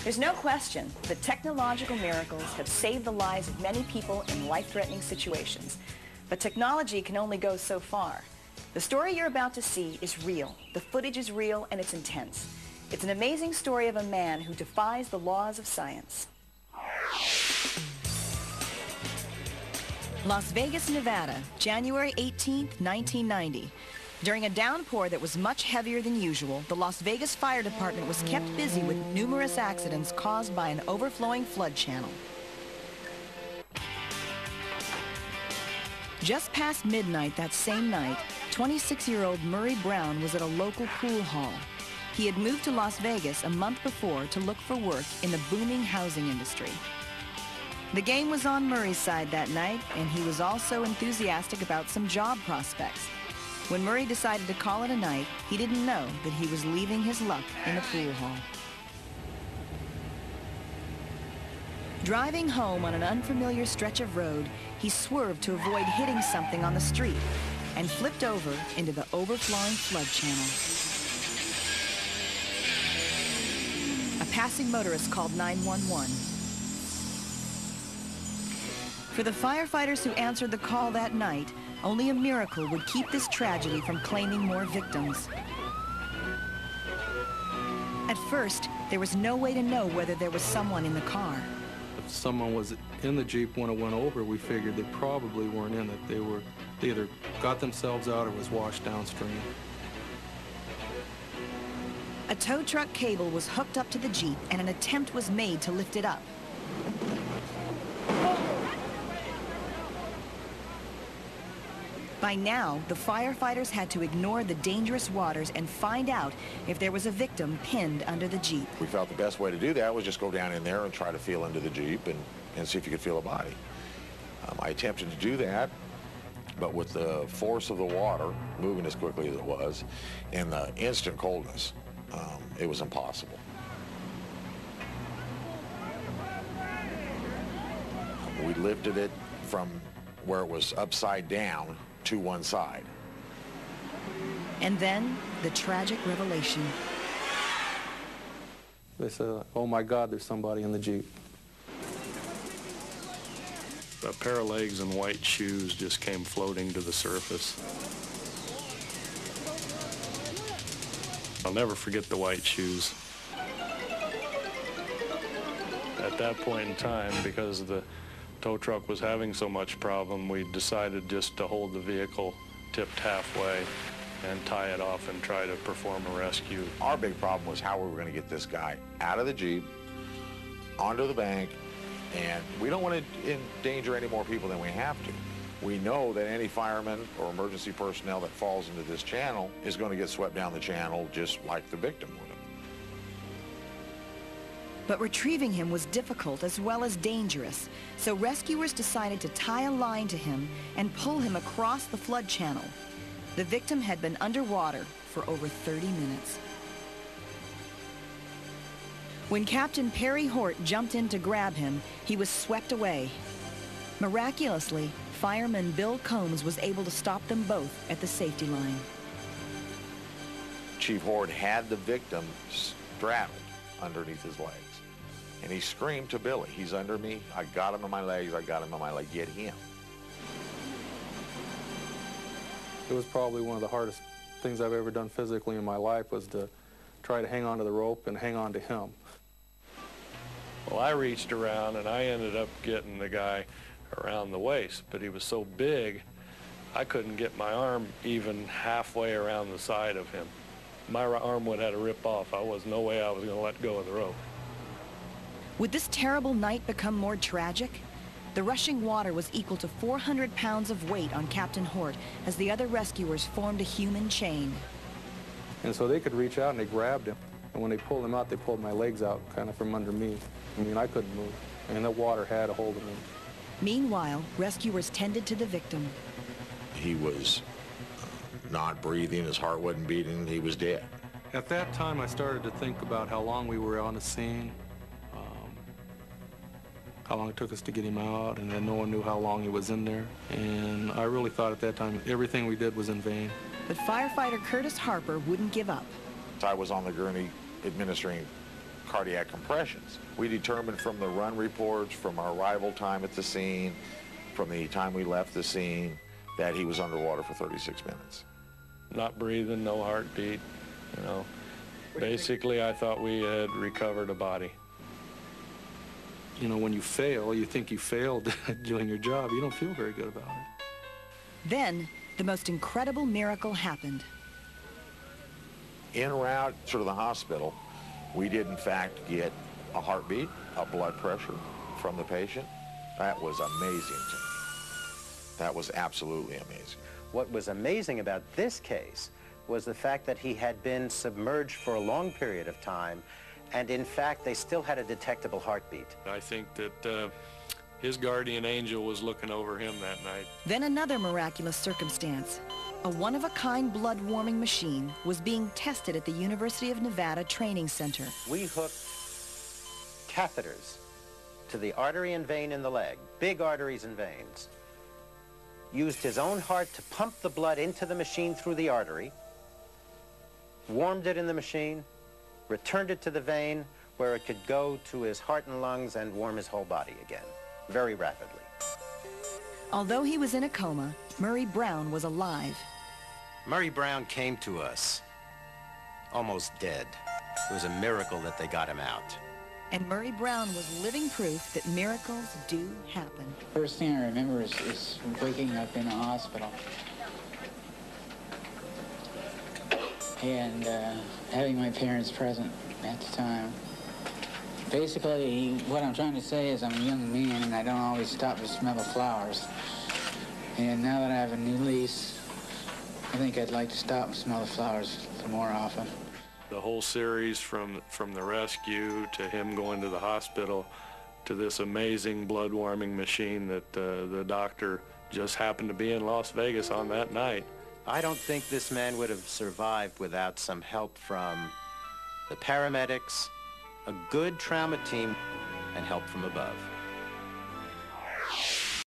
There's no question that technological miracles have saved the lives of many people in life-threatening situations. But technology can only go so far. The story you're about to see is real. The footage is real and it's intense. It's an amazing story of a man who defies the laws of science. Las Vegas, Nevada, January 18th, 1990. During a downpour that was much heavier than usual, the Las Vegas Fire Department was kept busy with numerous accidents caused by an overflowing flood channel. Just past midnight that same night, 26-year-old Murray Brown was at a local pool hall. He had moved to Las Vegas a month before to look for work in the booming housing industry. The game was on Murray's side that night, and he was also enthusiastic about some job prospects. When Murray decided to call it a night, he didn't know that he was leaving his luck in the pool hall. Driving home on an unfamiliar stretch of road, he swerved to avoid hitting something on the street and flipped over into the overflowing flood channel. A passing motorist called 911. For the firefighters who answered the call that night, only a miracle would keep this tragedy from claiming more victims. At first, there was no way to know whether there was someone in the car. If someone was in the Jeep when it went over, we figured they probably weren't in it. They either got themselves out or was washed downstream. A tow truck cable was hooked up to the Jeep and an attempt was made to lift it up. By now, the firefighters had to ignore the dangerous waters and find out if there was a victim pinned under the Jeep. We felt the best way to do that was just go down in there and try to feel into the Jeep and see if you could feel a body. I attempted to do that, but with the force of the water moving as quickly as it was and the instant coldness, it was impossible. We lifted it from where it was upside down to one side. And then, the tragic revelation. They said, "Oh my God, there's somebody in the Jeep." A pair of legs and white shoes just came floating to the surface. I'll never forget the white shoes. At that point in time, because the tow truck was having so much problem, we decided just to hold the vehicle tipped halfway and tie it off and try to perform a rescue. Our big problem was how we were going to get this guy out of the Jeep, onto the bank, and we don't want to endanger any more people than we have to. We know that any fireman or emergency personnel that falls into this channel is going to get swept down the channel just like the victim would have. But retrieving him was difficult as well as dangerous, so rescuers decided to tie a line to him and pull him across the flood channel. The victim had been underwater for over 30 minutes. When Captain Perry Hort jumped in to grab him, he was swept away. Miraculously, fireman Bill Combs was able to stop them both at the safety line. Chief Hort had the victim straddled underneath his legs. And he screamed to Billy, "He's under me. I got him in my legs. I got him in my leg. Get him." It was probably one of the hardest things I've ever done physically in my life, was to try to hang on to the rope and hang on to him. Well, I reached around and I ended up getting the guy around the waist, but he was so big, I couldn't get my arm even halfway around the side of him. My arm would have had to rip off. There was no way I was going to let go of the rope. Would this terrible night become more tragic? The rushing water was equal to 400 pounds of weight on Captain Hort as the other rescuers formed a human chain. And so they could reach out and they grabbed him. And when they pulled him out, they pulled my legs out kind of from under me. I mean, I couldn't move. And the water had a hold of me. Meanwhile, rescuers tended to the victim. He was not breathing. His heart wasn't beating. He was dead. At that time, I started to think about how long we were on the scene, how long it took us to get him out, and then no one knew how long he was in there. And I really thought at that time everything we did was in vain. But firefighter Curtis Harper wouldn't give up. I was on the gurney administering cardiac compressions. We determined from the run reports, from our arrival time at the scene, from the time we left the scene, that he was underwater for 36 minutes. Not breathing, no heartbeat, you know. Basically, I thought we had recovered a body. You know, when you fail, you think you failed at doing your job. You don't feel very good about it. Then, the most incredible miracle happened. En route to the hospital, we did in fact get a heartbeat, a blood pressure from the patient. That was amazing to me. That was absolutely amazing. What was amazing about this case was the fact that he had been submerged for a long period of time, and in fact they still had a detectable heartbeat. I think that his guardian angel was looking over him that night. Then another miraculous circumstance. A one-of-a-kind blood-warming machine was being tested at the University of Nevada Training Center. We hooked catheters to the artery and vein in the leg, big arteries and veins, used his own heart to pump the blood into the machine through the artery, warmed it in the machine, returned it to the vein where it could go to his heart and lungs and warm his whole body again, very rapidly. Although he was in a coma, Murray Brown was alive. Murray Brown came to us almost dead. It was a miracle that they got him out. And Murray Brown was living proof that miracles do happen. First thing I remember is waking up in a hospital and having my parents present at the time. Basically, what I'm trying to say is I'm a young man and I don't always stop to smell the flowers. And now that I have a new lease, I think I'd like to stop and smell the flowers more often. The whole series from the rescue to him going to the hospital to this amazing blood-warming machine that the doctor just happened to be in Las Vegas on that night. I don't think this man would have survived without some help from the paramedics, a good trauma team, and help from above.